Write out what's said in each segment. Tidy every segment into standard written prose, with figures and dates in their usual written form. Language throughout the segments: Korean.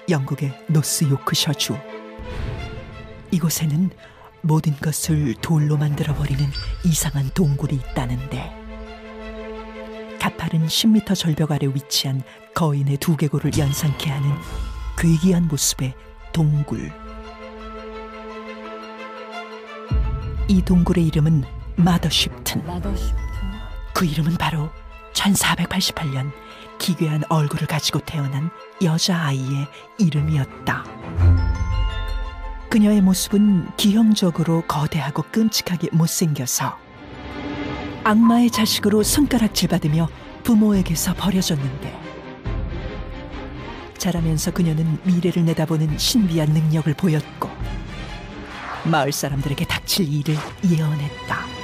영국의 노스 요크셔주. 이곳에는 모든 것을 돌로 만들어버리는 이상한 동굴이 있다는데, 가파른 10m 절벽 아래 위치한 거인의 두개골을 연상케 하는 괴기한 모습의 동굴. 이 동굴의 이름은 마더쉽튼. 그 이름은 바로 1488년 기괴한 얼굴을 가지고 태어난 여자아이의 이름이었다. 그녀의 모습은 기형적으로 거대하고 끔찍하게 못생겨서 악마의 자식으로 손가락질받으며 부모에게서 버려졌는데, 자라면서 그녀는 미래를 내다보는 신비한 능력을 보였고 마을 사람들에게 닥칠 일을 예언했다.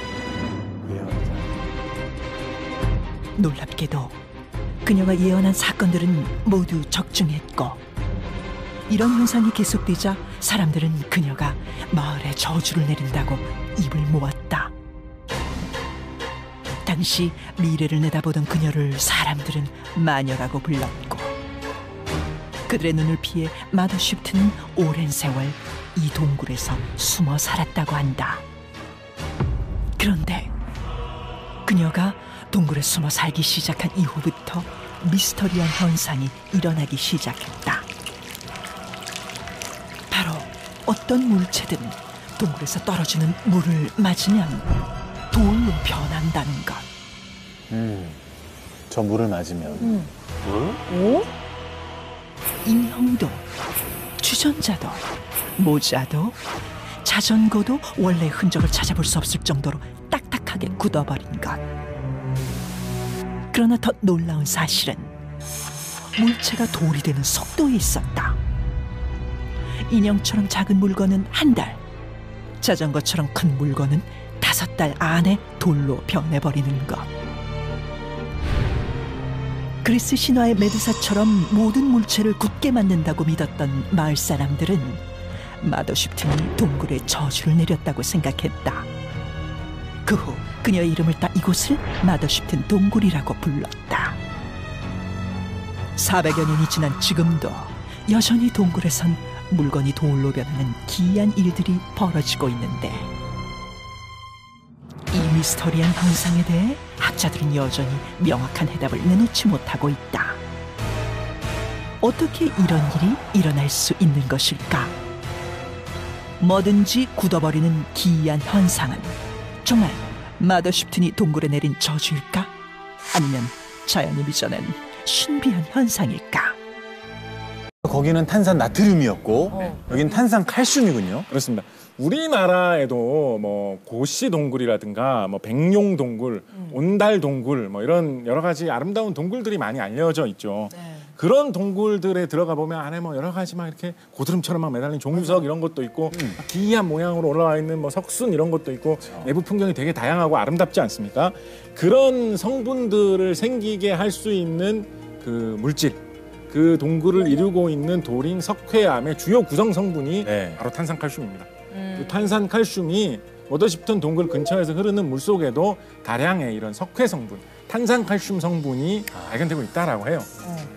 놀랍게도 그녀가 예언한 사건들은 모두 적중했고, 이런 현상이 계속되자 사람들은 그녀가 마을에 저주를 내린다고 입을 모았다. 당시 미래를 내다보던 그녀를 사람들은 마녀라고 불렀고, 그들의 눈을 피해 마더쉽트는 오랜 세월 이 동굴에서 숨어 살았다고 한다. 그런데 그녀가 동굴에 숨어 살기 시작한 이후부터 미스터리한 현상이 일어나기 시작했다. 바로 어떤 물체든 동굴에서 떨어지는 물을 맞으면 돌로 변한다는 것. 저 물을 맞으면. 오? 인형도, 주전자도, 모자도, 자전거도 원래 흔적을 찾아볼 수 없을 정도로 딱딱하게 굳어버린 것. 그러나 더 놀라운 사실은 물체가 돌이 되는 속도에 있었다. 인형처럼 작은 물건은 한 달, 자전거처럼 큰 물건은 5달 안에 돌로 변해버리는 것. 그리스 신화의 메두사처럼 모든 물체를 굳게 만든다고 믿었던 마을 사람들은 마더쉽튼이 동굴에 저주를 내렸다고 생각했다. 그 후 그녀의 이름을 따 이곳을 마더쉽튼 동굴이라고 불렀다. 400여 년이 지난 지금도 여전히 동굴에선 물건이 돌로 변하는 기이한 일들이 벌어지고 있는데, 이 미스터리한 현상에 대해 학자들은 여전히 명확한 해답을 내놓지 못하고 있다. 어떻게 이런 일이 일어날 수 있는 것일까? 뭐든지 굳어버리는 기이한 현상은 정말 마더쉽튼이 동굴에 내린 저주일까? 아니면 자연이 빚어낸 신비한 현상일까? 거기는 탄산 나트륨이었고 여긴 탄산 칼슘이군요. 그렇습니다. 우리나라에도 뭐 고씨 동굴이라든가 뭐 백룡 동굴, 온달 동굴 뭐 이런 여러 가지 아름다운 동굴들이 많이 알려져 있죠. 네. 그런 동굴들에 들어가 보면 안에 뭐 여러 가지 막 이렇게 고드름처럼 막 매달린 종유석 이런 것도 있고 기이한 모양으로 올라와 있는 뭐 석순 이런 것도 있고 내부 풍경이 되게 다양하고 아름답지 않습니까? 그런 성분들을 생기게 할 수 있는 그 물질, 그 동굴을 이루고 있는 돌인 석회암의 주요 구성 성분이 바로 탄산칼슘입니다. 그 탄산칼슘이 마더쉽튼 동굴 근처에서 흐르는 물 속에도 다량의 이런 석회 성분, 탄산칼슘 성분이 발견되고 있다라고 해요.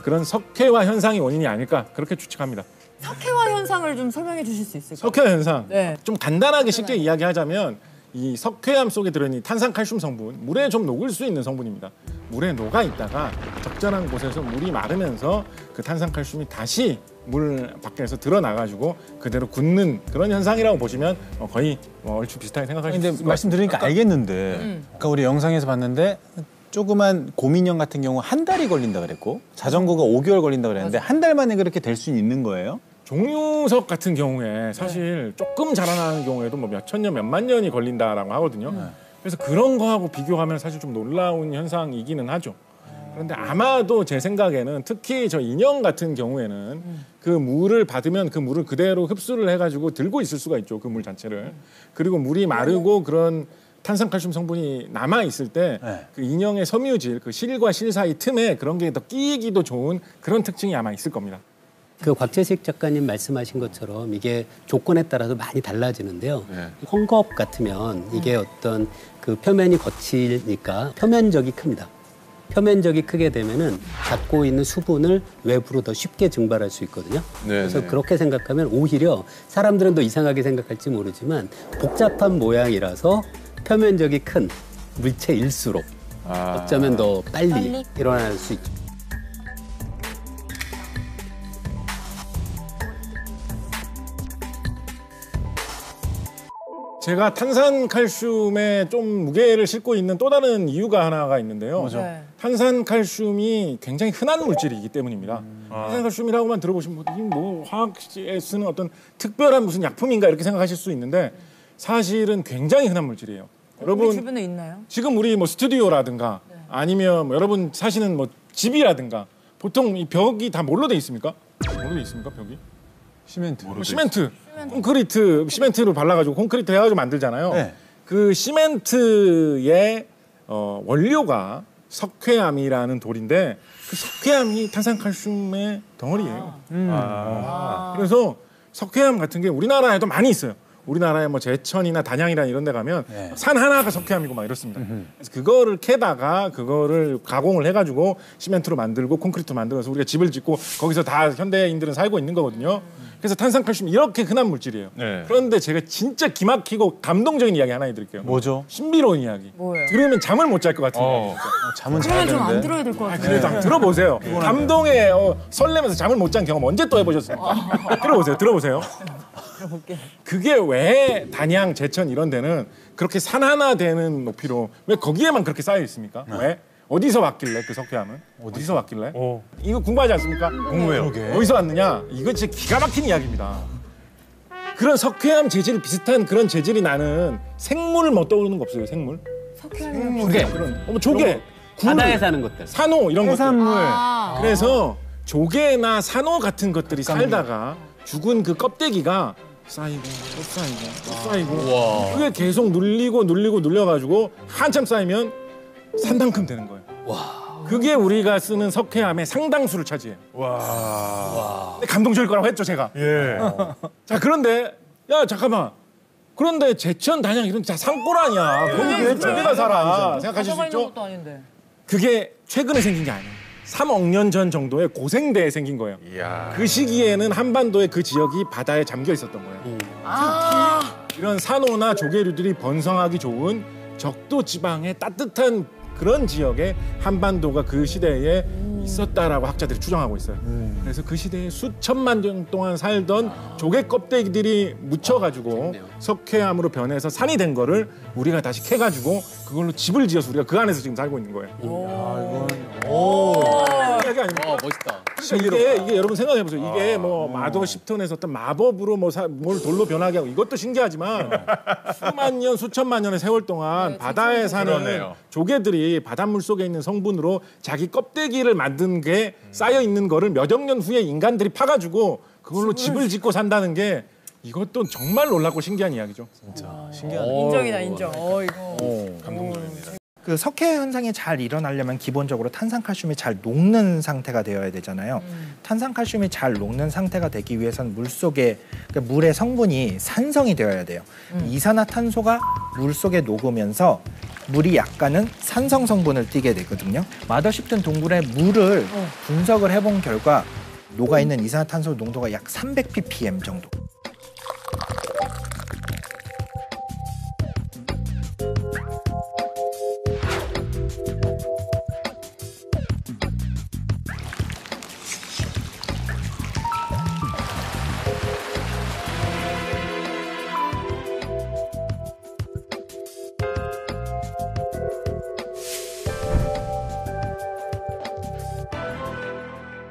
그런 석회화 현상이 원인이 아닐까 그렇게 추측합니다. 석회화 현상을 좀 설명해 주실 수 있을까요? 석회화 현상, 네. 좀 간단하게 쉽게 이야기하자면 이 석회암 속에 들어있는 탄산칼슘 성분, 물에 좀 녹을 수 있는 성분입니다. 물에 녹아 있다가 적절한 곳에서 물이 마르면서 그 탄산칼슘이 다시 물 밖에서 드러나가지고 그대로 굳는 그런 현상이라고 보시면 거의 얼추 비슷하게 생각할 수 있을 것 같습니다. 말씀 들으니까 알겠는데 아까 우리 영상에서 봤는데 조그만 곰인형 같은 경우 한 달이 걸린다 그랬고 자전거가 5개월 걸린다 그랬는데 한 달 만에 그렇게 될 수 있는 거예요? 종유석 같은 경우에 사실 조금 자라나는 경우에도 뭐 몇천 년, 몇만 년이 걸린다라고 하거든요. 그래서 그런 거하고 비교하면 사실 좀 놀라운 현상이기는 하죠. 그런데 아마도 제 생각에는 특히 저 인형 같은 경우에는 그 물을 받으면 그 물을 그대로 흡수를 해가지고 들고 있을 수가 있죠. 그 물 자체를. 그리고 물이 마르고 그런 탄산칼슘 성분이 남아 있을 때 그 인형의 섬유질, 그 실과 실 사이 틈에 그런 게 더 끼기도 좋은 그런 특징이 아마 있을 겁니다. 그 곽재식 작가님 말씀하신 것처럼 이게 조건에 따라서 많이 달라지는데요. 헝겊 같으면 이게 어떤 그 표면이 거치니까 표면적이 큽니다. 표면적이 크게 되면은 갖고 있는 수분을 외부로 더 쉽게 증발할 수 있거든요. 그래서 그렇게 생각하면 오히려 사람들은 더 이상하게 생각할지 모르지만 복잡한 모양이라서 표면적이 큰 물체일수록 어쩌면 더 빨리 일어날 수 있죠. 제가 탄산칼슘에 좀 무게를 싣고 있는 또 다른 이유가 하나가 있는데요. 네. 탄산칼슘이 굉장히 흔한 물질이기 때문입니다. 탄산칼슘이라고만 들어보시면 뭐 화학에 쓰는 어떤 특별한 무슨 약품인가 이렇게 생각하실 수 있는데 사실은 굉장히 흔한 물질이에요. 우리 여러분 주변에 있나요? 지금 우리 뭐 스튜디오라든가 아니면 뭐 여러분 사시는 뭐 집이라든가 보통 이 벽이 다 뭘로 돼 있습니까? 뭘로 돼 있습니까 벽이? 시멘트. 시멘트, 콘크리트, 시멘트로 발라가지고 콘크리트 해가지고 만들잖아요. 네. 그 시멘트의 원료가 석회암이라는 돌인데 그 석회암이 탄산칼슘의 덩어리예요. 그래서 석회암 같은 게 우리나라에도 많이 있어요. 우리나라에 뭐 제천이나 단양이나 이런 데 가면 산 하나가 석회암이고 막 이렇습니다. 그래서 그거를 캐다가 그거를 가공을 해가지고 시멘트로 만들고 콘크리트로 만들어서 우리가 집을 짓고 거기서 다 현대인들은 살고 있는 거거든요. 그래서 탄산칼슘 이렇게 흔한 물질이에요. 그런데 제가 진짜 기막히고 감동적인 이야기 하나 해드릴게요. 뭐죠? 신비로운 이야기. 뭐예요? 들으면 잠을 못 잘 것 같은 이야기. 잠은 자야 그러면 좀 안 되는데. 들어야 될 것 같아요. 그래도 한번 들어보세요. 감동에 설레면서 잠을 못 잔 경험 언제 또 해보셨습니까? 들어보세요. 그게 왜 단양, 제천 이런 데는 그렇게 산 하나 되는 높이로 왜 거기에만 그렇게 쌓여 있습니까? 왜? 어디서 왔길래 그 석회암은? 어디서 왔길래? 이거 궁금하지 않습니까? 궁금해요. 어디서 왔느냐? 이거 진짜 기가 막힌 이야기입니다. 그런 석회암 재질 비슷한 그런 재질이 나는 생물을 뭐 떠오르는 거 없어요? 생물? 석회암이 조개, 조개, 굴, 바다에 사는 것들. 산호 이런 것들. 해산물. 그래서 조개나 산호 같은 것들이 살다가 죽은 그 껍데기가 쌓이고 또 쌓이고 또 쌓이고 그게 계속 눌려가지고 한참 쌓이면 산만큼 되는 거예요. 그게 우리가 쓰는 석회암의 상당수를 차지해요. 근데 감동적일 거라고 했죠 제가. 자 그런데 야 잠깐만. 그런데 제천, 단양 이런 다 산골 아니야. 거기 왜 조개가 살아? 생각하실 수 가져가 있는 있죠? 것도 아닌데. 그게 최근에 생긴 게 아니에요. 3억 년 전 정도의 고생대에 생긴 거예요. 그 시기에는 한반도의 그 지역이 바다에 잠겨 있었던 거예요. 이런 산호나 조개류들이 번성하기 좋은 적도 지방의 따뜻한 그런 지역에 한반도가 그 시대에 있었다라고 학자들이 추정하고 있어요. 그래서 그 시대에 수천만 년 동안 살던 조개 껍데기들이 묻혀가지고 석회암으로 변해서 산이 된 거를 우리가 다시 캐가지고 그걸로 집을 지어서 우리가 그 안에서 지금 살고 있는 거예요. 이야기 아닙니까? 멋있다. 그러니까 이게 여러분 생각해 보세요. 이게 뭐 마도 10톤에서 어떤 마법으로 뭘 돌로 변하게 하고 이것도 신기하지만 수만 년, 수천만 년의 세월 동안 바다에 사는 조개들이 바닷물 속에 있는 성분으로 자기 껍데기를 만든 게 쌓여 있는 거를 몇억 년 후에 인간들이 파가지고 그걸로 집을 짓고 산다는 게 이것도 정말 놀랍고 신기한 이야기죠. 진짜 신기하네. 인정이다 인정. 이거. 감동적입니다. 그 석회 현상이 잘 일어나려면 기본적으로 탄산칼슘이 잘 녹는 상태가 되어야 되잖아요. 탄산칼슘이 잘 녹는 상태가 되기 위해서는 물속에 그러니까 물의 성분이 산성이 되어야 돼요. 이산화탄소가 물속에 녹으면서 물이 약간은 산성 성분을 띠게 되거든요. 마더십튼 동굴의 물을 분석을 해본 결과 녹아있는 이산화탄소 농도가 약 300ppm 정도.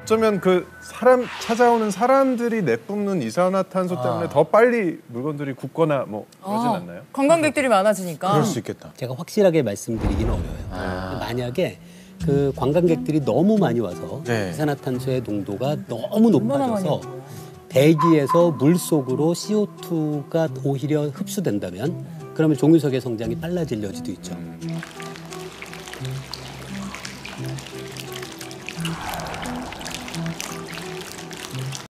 어쩌면 그 찾아오는 사람들이 내뿜는 이산화탄소 때문에 더 빨리 물건들이 굳거나 뭐 그러진 않나요? 관광객들이 많아지니까. 그럴 수 있겠다. 제가 확실하게 말씀드리기는 어려워요. 만약에 그 관광객들이 너무 많이 와서 이산화탄소의 농도가 너무 높아져서 대기에서 물 속으로 CO2가 오히려 흡수된다면 그러면 종유석의 성장이 빨라질 여지도 있죠.